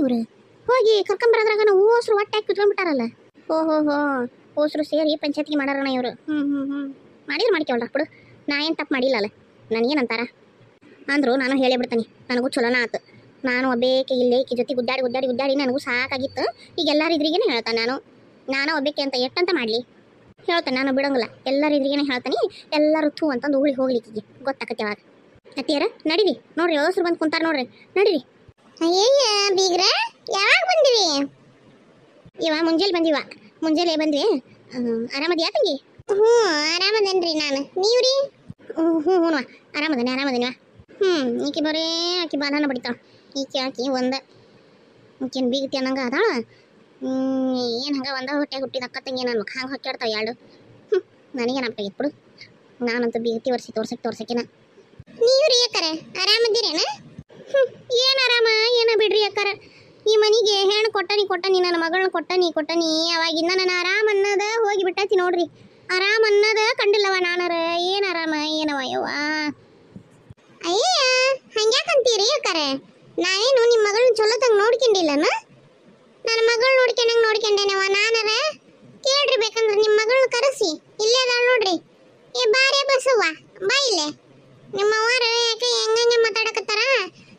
ಇವ್ರು ಹೋಗಿ ಕರ್ಕೊಂಬರದ್ರಾಗ ನಾವು ಓಸ್ರು ಒಟ್ಟಾಗಿ ಕುತ್ಕೊಂಡ್ಬಿಟ್ಟಾರಲ್ಲ. ಓಹೋ ಓಸ್ರು ಸೇರಿ ಪಂಚಾಯತಿಗೆ ಮಾಡಾರಣ ಇವರು. ಮಾಡಿದ್ರೆ ಮಾಡ್ಕೊಳ್ರ ಬಿಡು, ನಾ ಏನು ತಪ್ಪು ಮಾಡಿಲ್ಲಲ್ಲ. ನನಗೇನಂತಾರ ಅಂದರು ನಾನು ಹೇಳೇ ಬಿಡ್ತೀನಿ. ನನಗೂ ಚಲೋನ ಆತು. ನಾನು ಒಬ್ಬೇಕೆ ಇಲ್ಲಿ ಈಕಿ ಜೊತೆ ಗುದ್ದಾಡಿ ನನಗೂ ಸಾಕಾಗಿತ್ತು. ಈಗ ಎಲ್ಲರ ಇದ್ರಿಗೇನೆ ಹೇಳ್ತಾನೆ ನಾನು ಒಬ್ಬೇಕೆ ಅಂತ ಎಷ್ಟಂತ ಮಾಡಲಿ ಹೇಳ್ತಾನೆ. ನಾನು ಬಿಡೋಂಗಿಲ್ಲ, ಎಲ್ಲರ ಇದ್ರಿಗೇನೆ ಹೇಳ್ತಾನೆ. ಎಲ್ಲರೂ ಥೂ ಅಂತಂದು ಊರಿಗೆ ಹೋಗ್ಲಿಕ್ಕಿಗೆ ಗೊತ್ತಾಕತ್ತೆ ಅವಾಗ. ಅತ್ತಿಯರ ನಡೀರಿ ನೋಡ್ರಿ, ಓಸ್ರು ಬಂದು ಕುಂತಾರ ನೋಡ್ರಿ, ನಡೀರಿ. ಅಯ್ಯಯ್ಯ ಬೀಗ್ರ ಯಾವಾಗ ಬಂದಿರಿ? ಮುಂಜಾನೆ ಬಂದ್ವಿ. ಆರಾಮದ್ಯಾ ತಂಗಿ? ಹ್ಞೂ ಆರಾಮದೇನ್ರಿ ನಾನು, ನೀವ್ರಿ? ಹ್ಞೂ ಆರಾಮದೇನ. ಈಕಿ ಬರೀ ಆಕಿ ಬಾಧಾನ ಬಡಿತಾಳ. ಆಕಿ ಈಕೇನು ಬೀಗತಿ ಅನ್ನಂಗೆ ಅದಾಳ. ಏನು ಹಂಗೆ ಒಂದ ಹೊಟ್ಟೆ ಹುಟ್ಟಿದ ಅಕ್ಕ ತಂಗಿ ನನ್ನ ಮಕ್ಕ ಹಂಗೆ ಹೊಕ್ಕಾಡ್ತಾವ ಎರಡು. ನನಗೇನಪ್ಪ ಬಿಡು, ನಾನಂತೂ ಬೀಗತಿ ತೋರ್ಸಕ್ಕಿನ. ನೀವ್ರಿ ಯಾಕಾರ ಆರಾಮದ್ದೀರೇನ? ಏನು ಆರಾಮ ಏನ ಬಿಡ್ರಿ ಯಾಕಾರ. ಈ ಮನೆಗೆ ಹೆಣ್ಣು ಕೊಟ್ಟನಿ ನನ್ನ ಮಗಳನ್ನ ಕೊಟ್ಟನಿ ಅವಾಗಿಂದ ನಾನು ಆರಾಮ ಅನ್ನೋದ ಹೋಗಿ ಬಿಟ್ಟತಿ ನೋಡ್ರಿ. ಆರಾಮ ಅನ್ನೋದ ಕಂಡಿಲ್ಲವ ನಾನರ. ಏನು ಆರಾಮ ಏನವ ಯವ್ವ. ಅಯ್ಯ ಹಂಗ್ಯಾಕಂತೀರಿ ಯಾಕಾರ? ನಾನೇನು ನಿಮ್ಮ ಮಗಳನ್ನ ಚಲೋತಂಗೆ ನೋಡ್ಕೊಂಡಿಲ್ಲನ? ನನ್ನ ಮಗಳು ನೋಡ್ಕೊಂಡೇನವ ನಾನರ. ಕೇಳ್ರಿ ಬೇಕಂದ್ರೆ ನಿಮ್ಮ ಮಗಳನ್ನ ಕರೆಸಿ, ಇಲ್ಲೇ ಅದಾಳ ನೋಡ್ರಿ. ಬಾರೇ ಬಸವ್ವ ಬಾ ಇಲ್ಲೇ. ನಿಮ್ಮ ಅವ್ವಾರ ಯಾಕೆ ಹೆಂಗಂಗೆ ಮಾತಾಡಕತ್ತಾರ?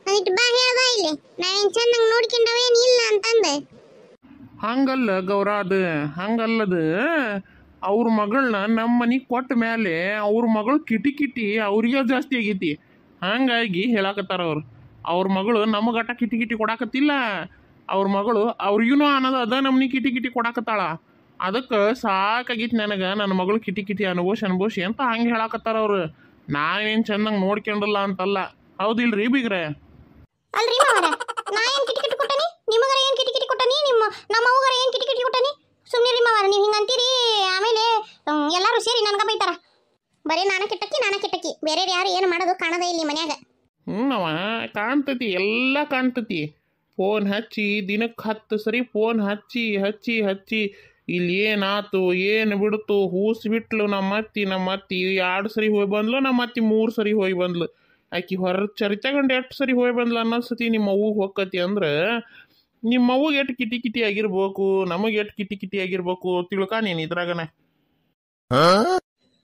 ಅದಿಟ್ಟು ಬಾ ಹೇಳ್ಬಾ ಇಲ್ಲಿ. ನಾವೇನು ಚೆನ್ನಾಗಿ ನೋಡ್ಕೊಂಡವೇನು ಇಲ್ಲ ಅಂತಂದೆ. ಹಂಗಲ್ಲ ಗೌರ, ಅದು ಹಂಗಲ್ಲದ. ಅವ್ರ ಮಗಳನ್ನ ನಮ್ಮ ಮನೆಗೆ ಕೊಟ್ಟ ಮೇಲೆ ಅವ್ರ ಮಗಳು ಕಿಟಿ ಅವ್ರಿಗೆ ಜಾಸ್ತಿ ಆಗೈತಿ. ಹಂಗಾಗಿ ಹೇಳಾಕತ್ತಾರ ಅವ್ರ ಮಗಳು ನಮಗಟ ಕಿಟಿ ಕೊಡಾಕತ್ತಿಲ್ಲ. ಅವ್ರ ಮಗಳು ಅವ್ರಿಗೂ ಅನ್ನೋದು ಅದ ನಮ್ನಿ ಕಿಟಿ ಕೊಡಾಕತ್ತಾಳ. ಅದಕ್ಕೆ ಸಾಕಾಗಿತ್ತು ನನಗೆ ನನ್ನ ಮಗಳು ಕಿಟಿ ಅನುಭವಿಸಿ ಅಂತ ಹಂಗೆ ಹೇಳಾಕತ್ತಾರ ಅವ್ರು. ನಾವೇನು ಚೆನ್ನಾಗಿ ನೋಡ್ಕೊಂಡಿಲ್ಲ ಅಂತಲ್ಲ. ಹೌದಿಲ್ರಿ ಬೀಗ್ರೆ? ಅಲ್ರಿ ಮಾವರ, ನಾ ಏನು ಕಿಟಿ ಕೊಟ್ಟನಿ? ನಿಮಗರ ಏನು ಕಿಟಿ ಕೊಟ್ಟನಿ? ನಮ್ಮ ಅವ್ವಗರ ಏನು ಕಿಟಿ ಕೊಟ್ಟನಿ? ಸುಮ್ಮನೆ ಮಾವರ, ನೀವು ಹಿಂಗೆ ಅಂತೀರಿ. ಆಮೇಲೆ ಎಲ್ಲರೂ ಸೇರಿ ನನಗೆ ಬೈತಾರ. ಬರೀ ನಾನು ಕಿಟ್ಟಕ್ಕಿ ಬೇರೆ ಯಾರು ಏನು ಮಾಡೋದು ಕಾಣದೇ ಇಲ್ಲಿ ಮನ್ಯಾಗ. ಅವ ಕಾಣ್ತತಿ, ಎಲ್ಲ ಕಾಣ್ತತಿ. ಫೋನ್ ಹಚ್ಚಿ ದಿನಕ್ಕೆ 10 ಸರಿ ಫೋನ್ ಹಚ್ಚಿ ಇಲ್ಲಿ ಏನಾತು ಏನು ಬಿಡ್ತು ಹೂಸ್ಬಿಟ್ಲು. ನಮ್ಮ ಅತ್ತಿ 2 ಸರಿ ಹೋಗಿ ಬಂದ್ಲು, ನಮ್ಮ ಅತ್ತಿ 3 ಸರಿ ಹೋಗಿ ಬಂದ್ಲು. ಆಕಿ ಹೊರ ಚರಿತಗೊಂಡು 8 ಸರಿ ಹೋಗಿ ಬಂದ್ಲು. ಅನ್ನೋದ್ಸತಿ ನಿಮ್ಮ ಅವ್ಗೆ ಹೋಗತಿ ಅಂದ್ರೆ ನಿಮ್ಮ ಅವ್ಗೆ ಎಷ್ಟು ಕಿಟಿ ಆಗಿರ್ಬೇಕು, ನಮಗೆ ಎಷ್ಟು ಕಿಟಿ ಆಗಿರ್ಬೇಕು ತಿಳ್ಕ ನೀನು ಇದ್ರಾಗನ.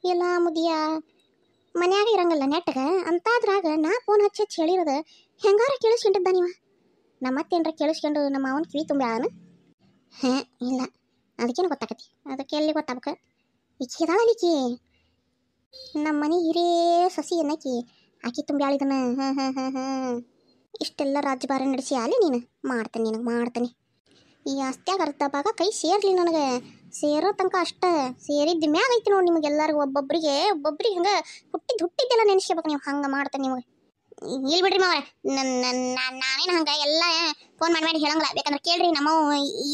ಎಲ್ಲ ಮುದಿಯ ಮನ್ಯಾಗ ಇರಂಗಲ್ಲ ನೆಟ್ಟಗ ಅಂತಾದ್ರಾಗ ನಾ ಫೋನ್ ಹಚ್ಚಿ ಹೇಳಿರೋದು ಹೆಂಗಾರ ಕೇಳಿಸ್ಕೊಂಡಿದ್ದ ನೀವ? ನಮ್ಮ ಅತ್ತೇನ್ರ ಕೇಳಿಸ್ಕೊಂಡು ನಮ್ಮ ಅವನ ಕಿವಿ ತುಂಬ್ಯಾಳನ? ಇಲ್ಲ, ಅದಕ್ಕೇನು ಗೊತ್ತಾಕತಿ? ಅದಕ್ಕೆ ಎಲ್ಲಿ ಗೊತ್ತಾಗಬೇಕು? ಈಕಿದಾಳಲಿಕ್ಕಿ ನಮ್ಮ ಮನೆ ಹಿರೇ ಸಸಿ ಏನಕಿ ಆಕಿ ತುಂಬ್ಯಾಳಿದನ. ಇಷ್ಟೆಲ್ಲ ರಾಜ್ಯಭಾರ ನಡೆಸಿ ಅಲ್ಲಿ ನೀನು ಮಾಡ್ತೇನೆ. ಈ ಆಸ್ತಿಯಾಗ ಅರ್ಧ ಭಾಗ ಕೈ ಸೇರ್ಲಿ ನನಗೆ. ಸೇರೋ ತನಕ ಅಷ್ಟ ಸೇರಿದ್ದ ಮ್ಯಾಗ ಐತಿ ನೋಡಿ ನಿಮಗೆಲ್ಲರಿಗೂ. ಒಬ್ಬೊಬ್ರಿಗೆ ಹಂಗೆ ಹುಟ್ಟಿದ್ದೆಲ್ಲ ನೆನೆಸ್ಕೋಬೇಕು ನೀವು. ಹಂಗೆ ಮಾಡ್ತೇನೆ ನಿಮಗೆ. ಇಲ್ಲಿ ಬಿಡ್ರಿ ಮಾವ್ರೆ, ನಾವೇನು ಹಂಗೆ ಎಲ್ಲ ಫೋನ್ ಮಾಡಿ ಹೇಳಂಗಿಲ್ಲ. ಬೇಕಂದ್ರೆ ಕೇಳ್ರಿ, ನಮ್ಮ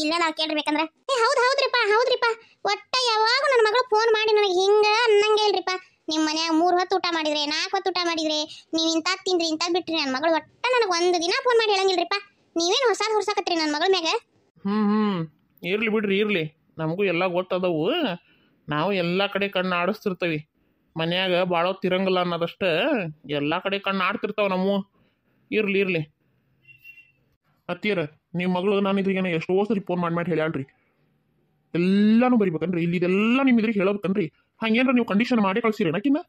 ಇಲ್ಲ ನಾವು ಕೇಳ್ರಿ ಬೇಕಂದ್ರೆ. ಹೌದ್ರಿಪ್ಪ ಒಟ್ಟ ಯಾವಾಗ ನನ್ನ ಮಗಳು ಫೋನ್ ಮಾಡಿ ನನಗೆ ಹಿಂಗೆ ಅನ್ನಂಗೆ ಇಲ್ರಿಪ್ಪ. ನಿಮ್ಮ ಮನ್ಯಾಗ 3 ಹೊತ್ತು ಊಟ ಮಾಡಿದ್ರೆ 4 ಹೊತ್ತು ಊಟ ಮಾಡಿದ್ರೆ ನೀವು ಇಂಥದ್ದು ತಿಂದ್ರಿ ಇಂಥದ್ದು ಬಿಟ್ರಿ, ನನ್ನ ಮಗಳು ಒಟ್ಟ ನನಗೆ ಒಂದು ದಿನ ಫೋನ್ ಮಾಡಿ ಹೇಳಂಗಿಲ್ರಿಪ್ಪ. ನೀವೇನು ಹೊರ್ಸಾಕತ್ರಿ ನನ್ನ ಮಗಳ ಮ್ಯಾಗ? ಇರ್ಲಿ ಬಿಡ್ರಿ, ಇರ್ಲಿ. ನಮಗೂ ಎಲ್ಲ ಗೊತ್ತದವು. ನಾವು ಎಲ್ಲ ಕಡೆ ಕಣ್ಣು ಆಡಿಸ್ತಿರ್ತೀವಿ. ಮನ್ಯಾಗ ಭಾಳ ತಿರಂಗಿಲ್ಲ ಅನ್ನೋದಷ್ಟೇ ಎಲ್ಲ ಕಡೆ ಕಣ್ಣು ಆಡ್ತಿರ್ತಾವೆ ನಮ್ಮ. ಇರ್ಲಿ ಅತ್ತಿಯರ, ನಿಮ್ಮ ಮಗಳು ನಾನು ಇದ್ರಿಗೇನೆ ಎಷ್ಟೋ ಸರಿ ಫೋನ್ ಮಾಡಿ ಹೇಳ್ಯಾಳ್ರಿ. ಎಲ್ಲಾನು ಬರಿಬೇಕನ್ರಿ, ಇಲ್ಲಿ ಇದೆಲ್ಲ ನಿಮ್ಮ ಇದ್ರಿಗೆ ಹೇಳಬೇಕನ್ರಿ. ಹಂಗೇನ್ರ ನೀವು ಕಂಡೀಷನ್ ಮಾಡಿ ಕಳ್ಸಿರಿ ಏನಕ್ಕಿನ್ನ.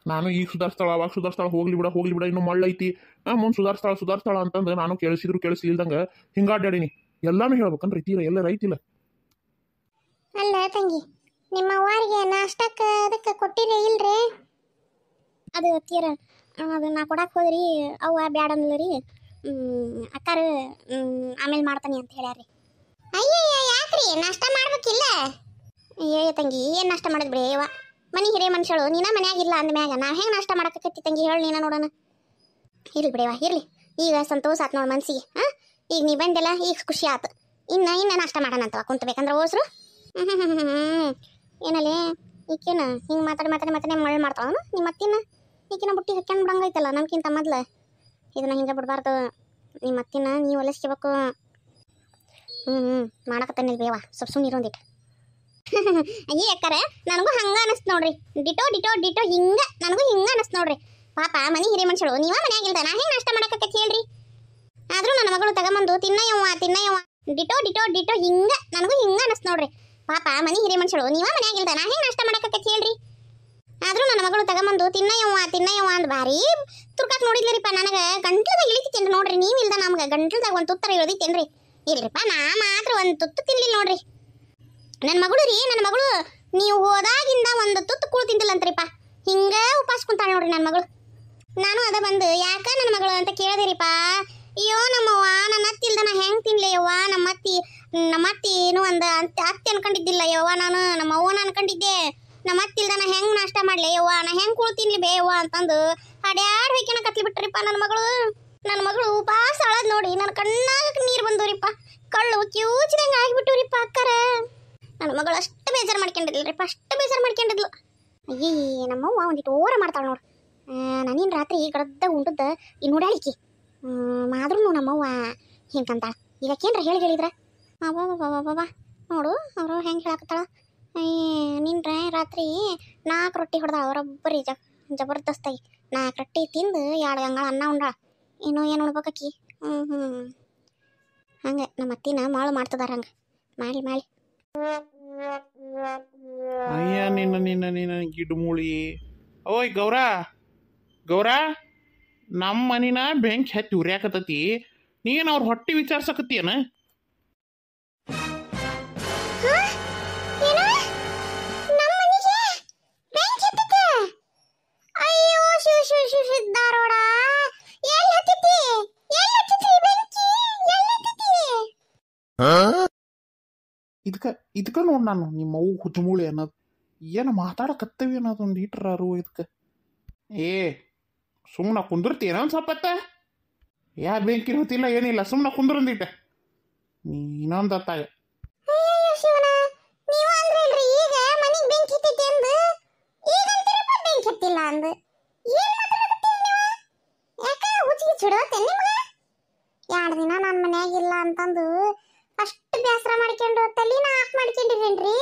ನಾನು ಈಗ ಸುಧಾರಿಸ್ತಾಳ ಅವಾಗ ಸುಧಾರಿಸ್ತಾಳ, ಹೋಗ್ಲಿ ಬಿಡ ಇನ್ನು ಮಳ್ಳೈತಿ ಮುಂದೆ ಸುಧಾರಿಸ್ತಾಳ ಅಂತಂದು ನಾನು ಕೇಳಿಸ್ಲಿಲ್ದಂಗೆ ಹಿಂಗಾಡ್ಯಾಡೀನಿ. ಎಲ್ಲಾನು ಹೇಳ್ಬೇಕನ್ರಿ ತೀರ, ಎಲ್ಲ ರೈತಿಲ್ಲ. ಅಲ್ಲ ತಂಗಿ, ನಿಮ್ಮ ಅವ್ವಾರಿಗೆ ನಾಷ್ಟಕ್ಕೆ ಅದಕ್ಕೆ ಕೊಟ್ಟಿರಿ ಇಲ್ರಿ? ಅದು ತೀರ ಅದು ನಾ ಕೊಡಕ್ಕೆ ಹೋದ್ರಿ, ಅವ್ವ ಬ್ಯಾಡ ಅಂದ್ಲರಿ. ಅಕ್ಕಾರ ಆಮೇಲೆ ಮಾಡ್ತಾನೆ ಅಂತ ಹೇಳ್ಯಾರಿ. ಅಯ್ಯಯ್ಯ ಯಾಕ್ರಿ, ನಾಷ್ಟ ಮಾಡ್ಬೇಕಿಲ್ಲ? ತಂಗಿ ಏನು ನಾಷ್ಟ ಮಾಡಿದ್ ಬಿಡಿ ಯವ್ವ. ಮನೆ ಹಿರಿಯ ಮನುಷ್ಯಳು ನೀನ ಮನ್ಯಾಗಿಲ್ಲ ಅಂದ್ಮ್ಯಾಗ ನಾ ಹೆಂಗೆ ನಾಷ್ಟ ಮಾಡಕತ್ತಿ ತಂಗಿ ಹೇಳಿ ನೀನ ನೋಡೋಣ. ಇರ್ಲಿ ಬಿಡಿಯವ್ವ ಇರ್ಲಿ. ಈಗ ಸಂತೋಷ ಆತು ನೋಡಿ ಮನ್ಸಿಗೆ. ಈಗ ನೀ ಬಂದೆಲ್ಲ ಈಗ ಖುಷಿ ಆತು. ಇನ್ನು ನಾಷ್ಟ ಮಾಡೋಣ ಅಂತವ ಕುಂತ್ಬೇಕಂದ್ರೆ ಓಸ್ರು. ಏನಲ್ಲೇ ಈಕೇನ ಹಿಂಗೆ ಮಾತಾಡಿ ಮಳ್ಳು ಮಾಡ್ತಾವನು ನಿಮ್ಮ ಅತ್ತಿನ? ಈಕಿನ ಬುಟ್ಟಿ ಹಾಕ್ಯಂಡು ಬಿಡಂಗೈತಲ್ಲ ನಮ್ಗಿಂತ ಮೊದ್ಲು. ಇದನ್ನ ಹಿಂಗೆ ಬಿಡಬಾರ್ದು. ನಿಮ್ಮ ಅತ್ತಿನ ನೀವು ಹೊಲಿಸ್ಕೋಬೇಕು. ಮಾಡಕತ್ತಾನಿಲ್ ಬೇವ ಸ್ವಲ್ಪ ಸುಮ್ಮನೆ ಇರೋಂದಿಟ್ಟು. ಅಯ್ಯ ಅಕ್ಕಾರ, ನನಗೂ ಹಂಗೆ ಅನಿಸ್ತು ನೋಡ್ರಿ. ಡಿಟೋ ಹಿಂಗೆ ನನಗೂ ಹಿಂಗೆ ಅನಿಸ್ತು ನೋಡ್ರಿ. ಪಾಪ ಮನೆ ಹಿರಿಯ ಮನುಷ್ಯಳು ನೀವ ಮನ್ಯಾಗಿಲ್ದ ನಾ ಹೆಂಗೆ ನಾಷ್ಟ ಮಾಡಕತ್ತೈತಿ ಹೇಳ್ರಿ? ಆದ್ರೂ ನನ್ನ ಮಗಳು ತಗೊಂಬಂದು ತಿನ್ನಯವ್ವ ಡಿಟೋ ಡಿಟೋ ಡಿಟೋ ಹಿಂಗ ನನಗೂ ಹಿಂಗ ಅನಸ್ ನೋಡ್ರಿ. ಪಾಪ ಮನಿ ಹಿರಿ ಮನುಷ್ಯಳು ನೀವ ಮನ್ಯಾಗಿಲ್ದ ನಾ ಹೆಂಗ್ ನಾಷ್ಟ ಮಾಡಕತ್ತಿ ಹೇಳ್ರಿ. ಆದ್ರೂ ನನ್ನ ಮಗಳು ತಗೊಂಬಂದು ತಿನ್ನಯವ್ವ ಅಂದ್ ಭಾರಿ ತುರ್ಕಾಕ್ ನೋಡಿದ್ಲರಿಪ್ಪ. ನನಗ ಗಂಟ್ಲದಾಗ ಇಳಿತೇನ್ರಿ ನೋಡ್ರಿ. ನೀವಿಲ್ದ ನಮ್ಗ ಗಂಟ್ಲದಾಗ ಒಂದ್ ತುತ್ತರ ಇಳಿತೇನ್ರಿ. ಇಲ್ರಿಪ್ಪ ನಾ ಮಾತ್ರ ಒಂದ್ ತುತ್ತು ತಿನ್ಲಿಲ್ಲ ನೋಡ್ರಿ. ನನ್ನ ಮಗಳು ನೀವು ಹೋದಾಗಿಂದ ಒಂದು ತುತ್ತು ಕೂಳು ತಿಂದಿಲ್ಲಂತ್ರಿಪ್ಪ. ಹಿಂಗ ಉಪವಾಸ ಕುಂತಾಳ ನೋಡ್ರಿ ನನ್ನ ಮಗಳು. ನಾನು ಅದ ಬಂದು ಯಾಕ ನನ್ನ ಮಗಳು ಅಂತ ಕೇಳಿದಿರಿಪ್ಪ. ಅಯ್ಯೋ ನಮ್ಮವ್ವ ನನ್ನ ಅತ್ತಿ ಇಲ್ದ ನಾ ಹೆಂಗ್ ತಿನ್ಲಿ ಯವ್ವ. ನಮ್ಮ ಅತ್ತಿ ಏನು ಒಂದು ಅತ್ತಿ ಅನ್ಕೊಂಡಿದ್ದಿಲ್ಲ ಯವ್ವ. ನಾನು ನಮ್ಮ ಅವ್ವನ ಅನ್ಕೊಂಡಿದ್ದೆ. ನಮ್ಮ ಅತ್ತಿ ಇಲ್ದ ನಾ ಹೆಂಗ್ ನಾಷ್ಟ ಮಾಡ್ಲಿ ಯವ್ವ, ನಾ ಹೆಂಗ್ ಕೂಳು ತಿನ್ಲಿ ಬೇ ಯವ್ವ ಅಂತಂದು ಅಡ್ಯಾಡ್ ಹೊಯ್ಕೆನ ಕತ್ಲಿ ಬಿಟ್ರಿಪ್ಪ ನನ್ನ ಮಗಳು ಉಪವಾಸ ಅಳದ್ ನೋಡಿ ನನ್ನ ಕಣ್ಣಾಗ ನೀರು ಬಂದವ್ರಿಪ್ಪ. ಕಳ್ಳು ಕ್ಯೂಚಿದಂಗ ಆಗಿಬಿಟ್ಟವ್ರಿಪ್ಪ ಅಕ್ಕರ. ನನ್ನ ಮಗಳು ಅಷ್ಟು ಬೇಜಾರು ಮಾಡ್ಕೊಂಡಿದ್ಲರಿಪ್ಪ, ಅಷ್ಟು ಬೇಜಾರು ಮಾಡ್ಕೊಂಡಿದ್ಲು. ಅಯ್ಯೇ ನಮ್ಮವ್ವ ಒಂದಿಟ್ಟು ಓರ ಮಾಡ್ತಾಳೆ ನೋಡು. ನಾನೇನು ರಾತ್ರಿ ಗಡದ್ದಾಗ ಉಂಟದ್ದ ಈ ನೋಡ್ಯಾಳಿಕಿ ಆದ್ರೂ ನಮ್ಮವ್ವ ಹಿಂಗಂತಾಳ. ಇದಕ್ಕೇನ್ರ ಹೇಳಿದ್ರ ಅವ್ವ ನೋಡು ಅವರು ಹೆಂಗೆ ಹೇಳಕತ್ತಾಳ. ನಿನ್ರೆ ರಾತ್ರಿ 4 ರೊಟ್ಟಿ ಹೊಡೆದಾಳ ಅವರೊಬ್ಬರಿ ಜಬರ್ದಸ್ತಾಗಿ. 4 ರೊಟ್ಟಿ ತಿಂದು 2 ಗಂಗಾಳ ಅನ್ನ ಉಂಡಾಳ. ಏನು ಉಣ್ಬೇಕಿ. ಹಂಗೆ ನಮ್ಮ ಅತ್ತಿನ ಮಾಳು ಮಾಡ್ತದಾರ. ಹಂಗೆ ಮಾಡಿ ಅಯ್ಯ ನಿನ್ನ ಗಿಡ್ಮೂಳಿ. ಓಯ್ ಗೌರಾ ನಮ್ಮ ಮನಿನ ಬೆಂಕಿ ಹತ್ತಿ ಉರಿಯಾಕತತಿ. ನೀನು ಅವ್ರ ಹೊಟ್ಟಿ ವಿಚಾರ್ಸಕತ್ತೀಯನ? ಇದಕ್ಕ ನೋಡ್ ನಾನು ನಿಮ್ಮ ಅವು ಹುಚ್ಚಮೂಳಿ ಅನ್ನೋದು. ಏನು ಮಾತಾಡಕತ್ತವಿ ಅನ್ನೋದು ಒಂದು ಇಟ್ರಾರು ಇದಕ್ಕೆ. ಸುಮ್ಮನೆ ಕುಂದಿರ್ತೀನ ಒಂದು ಸ್ವಲ್ಪತ್ತ. ಯಾ ಬೆಂಕಿ ಹೊತ್ತಿಲ್ಲ ಏನಿಲ್ಲ, ಸುಮ್ಮನೆ ಕುಂದ್ರಂದಿಟ್ಟ ಇನ್ನೊಂದು ಅತ್ತಾಗ. ಎರಡು ದಿನ ನನ್ನ ಮನ್ಯಾಗಿಲ್ಲ ಅಂತಂದು ಅಷ್ಟು ಬೇಸರ ಮಾಡ್ಕೊಂಡು ತಲೆನ ಹಾಕ್ ಮಾಡ್ಕೊಂಡಿರೇನ್ರಿ.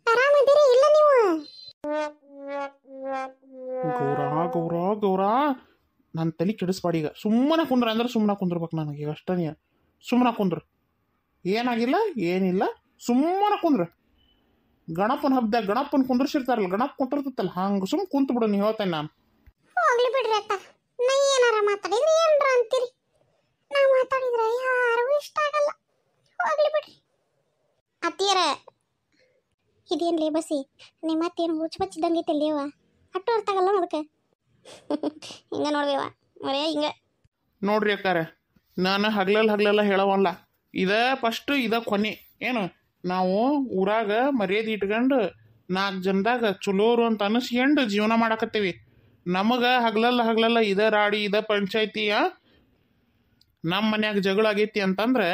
ಆರಾಮದಿರಿ ಇಲ್ಲ ನೀವು? ಗೌರಾ ನನ್ನ ತಲೆ ಕೆಡಿಸ್ಬಾಡಿ. ಈಗ ಸುಮ್ಮನೆ ಕುಂದ್ರ ಅಂದ್ರೆ ಸುಮ್ಮನೆ ಕುಂದ್ರಬೇಕು. ನನಗೆ ಈಗ ಅಷ್ಟನೇ ಸುಮ್ಮನೆ ಕುಂದ್ರ. ಏನಾಗಿಲ್ಲ ಏನಿಲ್ಲ, ಸುಮ್ಮನೆ ಕುಂದ್ರ. ಗಣಪನ ಹಬ್ಬದಾಗ ಗಣಪನ ಕುಂದ್ರಸಿರ್ತಾರಲ್ಲ, ಗಣಪ ಕುಂತಿರ್ತಲ್ಲ, ಹಂಗೆ ಸುಮ್ಮನೆ ಕುಂತು ಬಿಡು. ನೀವು ಹೇಳ್ತೇನೆ ನಾನು. ಹೋಗ್ಲಿ ಬಿಡ್ರಿ ಅತ್ತ, ನಾ ಏನಾರ ಮಾತಾಡಿದ್ರೆ ಏನ್ರ ಅಂತೀರಿ. ನಾ ಮಾತಾಡಿದ್ರೆ ಯಾರಿಗೂ ಇಷ್ಟ ಆಗಲ್ಲ. ಹೋಗ್ಲಿ ಬಿಡ್ರಿ ಅತ್ತಿಯರ. ಇದೇನ್ಲಿ ಬಸಿ ನಿಮ್ಮ ಅತ್ತೇನು ಹುಚ್ಚು ಬಚ್ಚಿದಂಗೈತಲ್ಲಿಯವ. ಅಟ್ಟು ಅರ್ಥ ಆಗಲ್ಲ ಅದಕ್ಕೆ. ಹಿಂಗೆ ನೋಡ್ಬೇವ ಮರೇ ಹಿಂಗೆ ನೋಡ್ರಿ ಅಕ್ಕಾರ. ನಾನು ಹಗ್ಲೆಲ್ಲ ಹೇಳವಲ್ಲ. ಫಸ್ಟ್ ಕೊನೆ. ಏನು ನಾವು ಊರಾಗ ಮರ್ಯಾದೆ ಇಟ್ಕೊಂಡು 4 ಜನದಾಗ ಚಲೋರು ಅಂತ ಅನಿಸ್ಕೊಂಡು ಜೀವನ ಮಾಡಕತ್ತೀವಿ. ನಮಗೆ ಹಗ್ಲಲ್ಲ ರಾಡಿ ಪಂಚಾಯ್ತಿಯ ನಮ್ಮ ಮನ್ಯಾಗ ಜಗಳ ಆಗೈತಿ ಅಂತಂದ್ರೆ,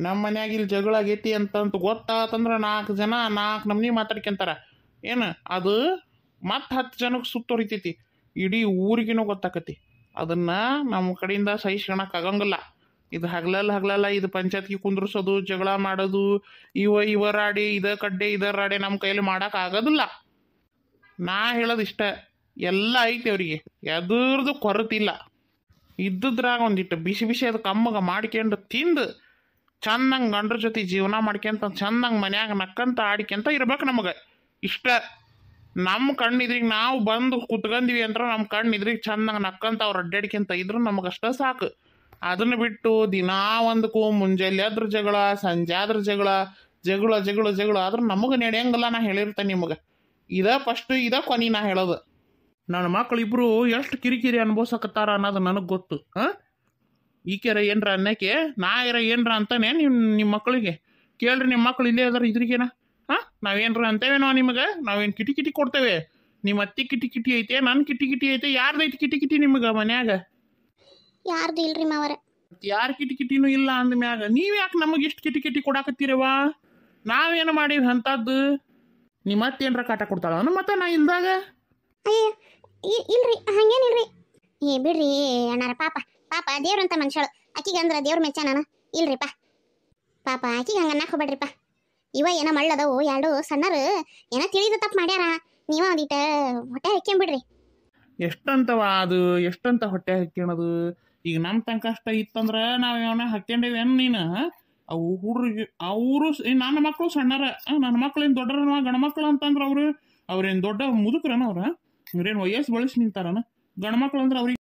ನಮ್ಮ ಮನ್ಯಾಗ ಇಲ್ಲಿ ಜಗಳ ಆಗೈತಿ ಅಂತಂತ ಗೊತ್ತಾತಂದ್ರೆ 4 ಜನ 4 ನಮ್ನಿ ಮಾತಾಡ್ಕೊಂತಾರ. ಏನು ಅದು ಮತ್ತೆ 10 ಜನಕ್ಕೆ ಸುತ್ತೊರಿತೈತಿ. ಇಡೀ ಊರಿಗಿನೂ ಗೊತ್ತಾಕತಿ. ಅದನ್ನ ನಮ್ಮ ಕಡೆಯಿಂದ ಸಹಿಸ್ಕೊಳಕ್ಕಾಗಂಗಿಲ್ಲ. ಇದು ಹಗ್ಲಲ್ಲ ಇದು ಪಂಚಾಯತ್ಗೆ ಕುಂದ್ರಿಸೋದು, ಜಗಳ ಮಾಡೋದು, ಇವ ರಾಡಿ ಕಡ್ಡೆ ರಾಡಿ ನಮ್ಮ ಕೈಯಲ್ಲಿ ಮಾಡಕ್ ಆಗೋದಿಲ್ಲ. ನಾ ಹೇಳೋದು ಇಷ್ಟ, ಎಲ್ಲ ಐತಿ ಅವ್ರಿಗೆ, ಎದುರ್ದು ಕೊರತಿಲ್ಲ. ಇದ್ದುದ್ರಾಗ ಒಂದಿಟ್ಟು ಬಿಸಿ ಅದು ಕಮ್ಮಗ ಮಾಡ್ಕೊಂಡು ತಿಂದು ಚಂದಂಗೆ ಗಂಡ್ರ ಜೊತೆ ಜೀವನ ಮಾಡ್ಕೊಂತ ಚಂದಂಗೆ ಮನ್ಯಾಗ ನಕ್ಕಂತ ಆಡ್ಕೊಂತ ಇರ್ಬೇಕು ನಮಗೆ. ಇಷ್ಟ ನಮ್ಮ ಕಣ್ಣಿದ್ರಿಗೆ ನಾವು ಬಂದು ಕುತ್ಕೊಂಡ್ವಿ ಅಂದ್ರೆ ನಮ್ಮ ಕಣ್ಣಿದ್ರಿಗೆ ಚಂದಂಗೆ ನಕ್ಕಂತ ಅವ್ರು ಅಡ್ಡಾಡ್ಕೊಂತ ಇದ್ರು ನಮಗಷ್ಟ ಸಾಕು. ಅದನ್ನ ಬಿಟ್ಟು ದಿನಾ ಒಂದಕ್ಕೂ ಮುಂಜಾನೆ ಅದ್ರ ಜಗಳ, ಸಂಜೆ ಆದ್ರ ಜಗಳ ಆದ್ರೆ ನಮಗೆ ನಡೆಯಂಗಿಲ್ಲ. ನಾ ಹೇಳಿರ್ತೇನೆ ನಿಮಗೆ. ಫಸ್ಟ್ ಕೊನೆ ನಾ ಹೇಳೋದು. ನನ್ನ ಮಕ್ಕಳಿಬ್ರು ಎಷ್ಟು ಕಿರಿಕಿರಿ ಅನುಭವಿಸಕತ್ತಾರ ಅನ್ನೋದು ನನಗೆ ಗೊತ್ತು. ಈಕೆರ ಏನ್ರ ಅನ್ನಕ್ಕೆ ನಾ ಏನ್ರ ಅಂತಾನೆ ನಿಮ್ಮ ಮಕ್ಕಳಿಗೆ ಕೇಳ್ರಿ. ನಿಮ್ಮ ಮಕ್ಕಳು ಇಲ್ಲೇ ಅದಾರ ಇದ್ರಿಗೇನ. ನಾವೇನ್ರ ಅಂತೇವೇನೋ ನಿಮಗೆ? ನಾವೇನು ಕಿಟಿ ಕೊಡ್ತೇವೆ? ನಿಮ್ಮ ಅತ್ತಿ ಕಿಟಿ ಐತೆ, ನನ್ನ ಕಿಟಿ ಐತೆ. ಯಾರ್ದೈತಿ ಕಿಟಿ ನಿಮಗೆ ಮನ್ಯಾಗ? ಯಾರ್ದು ಇಲ್ರಿ ಮಾವರ. ಯಾರ ಕಿಟಿನೂ ಇಲ್ಲ ಅಂದ್ಮ್ಯಾಗ ನೀವ್ ಯಾಕೆ ನಮಗೆ ಇಷ್ಟು ಕಿಟಿ ಕೊಡಾಕತ್ತೀರವ? ನಾವೇನು ಮಾಡೀವಿ ಅಂತದ್ದು? ನಿಮ್ಮ ಅತ್ತೇನ್ರ ಕಾಟ ಕೊಡ್ತಾಳ ಮತ್ತೆ ನಾ ಇಲ್ದಾಗ? ಅಯ್ಯ ಇಲ್ರಿ, ಹಂಗೇನಿಲ್ರಿ. ಬಿಡ್ರಿ ಅಣ್ಣಾರ. ಪಾಪ ದೇವ್ರಂತ ಮನುಷ್ಯಳು. ಆಕಿಗೆ ಅಂದ್ರೆ ದೇವ್ರ ಮೆಚ್ಚ ನಾನು ಇಲ್ರಿಪ್ಪ. ಪಾಪ ಆಕಿಗೆ ಹಂಗೆ ಅನ್ನಕ್ಕೆ ಹೋಗ್ಬೇಡ್ರಿಪ್ಪ. ಏನೋ ಮಳ್ಳದವು 2 ಸಣ್ಣರು ಏನೋ ತಿಳಿದು ತಪ್ಪು ಮಾಡ್ಯಾರ. ನೀವ ಒಂದಿಟ ಹೊಟ್ಟೆ ಹಾಕ್ಕೊಂಬಿಡ್ರಿ. ಎಷ್ಟಂತವ ಅದು? ಎಷ್ಟಂತ ಹೊಟ್ಟೆ ಹಾಕ್ಯಣದು? ಈಗ ನಮ್ಮ ತನಕ ಕಷ್ಟ ಇತ್ತಂದ್ರೆ ನಾವು ಅವನ ಹಾಕ್ಯಂಡೇವಿ ನೀನು ಅವು ಹುಡ್ರಿಗೆ ಅವರು ನನ್ನ ಮಕ್ಕಳು ಸಣ್ಣರ ನನ್ನ ಮಕ್ಳು ಏನು ದೊಡ್ಡರ ಗಂಡು ಮಕ್ಳು ಅಂತಂದ್ರೆ ಅವ್ರೇನು ದೊಡ್ಡ ಮುದುಕ್ರನ ಅವ್ರ ಇವ್ರೇನು ವಯಸ್ಸು ಬಳಸಿ ನಿಂತಾರನ ಗಂಡು ಮಕ್ಳು ಅಂದ್ರೆ ಅವ್ರಿಗೆ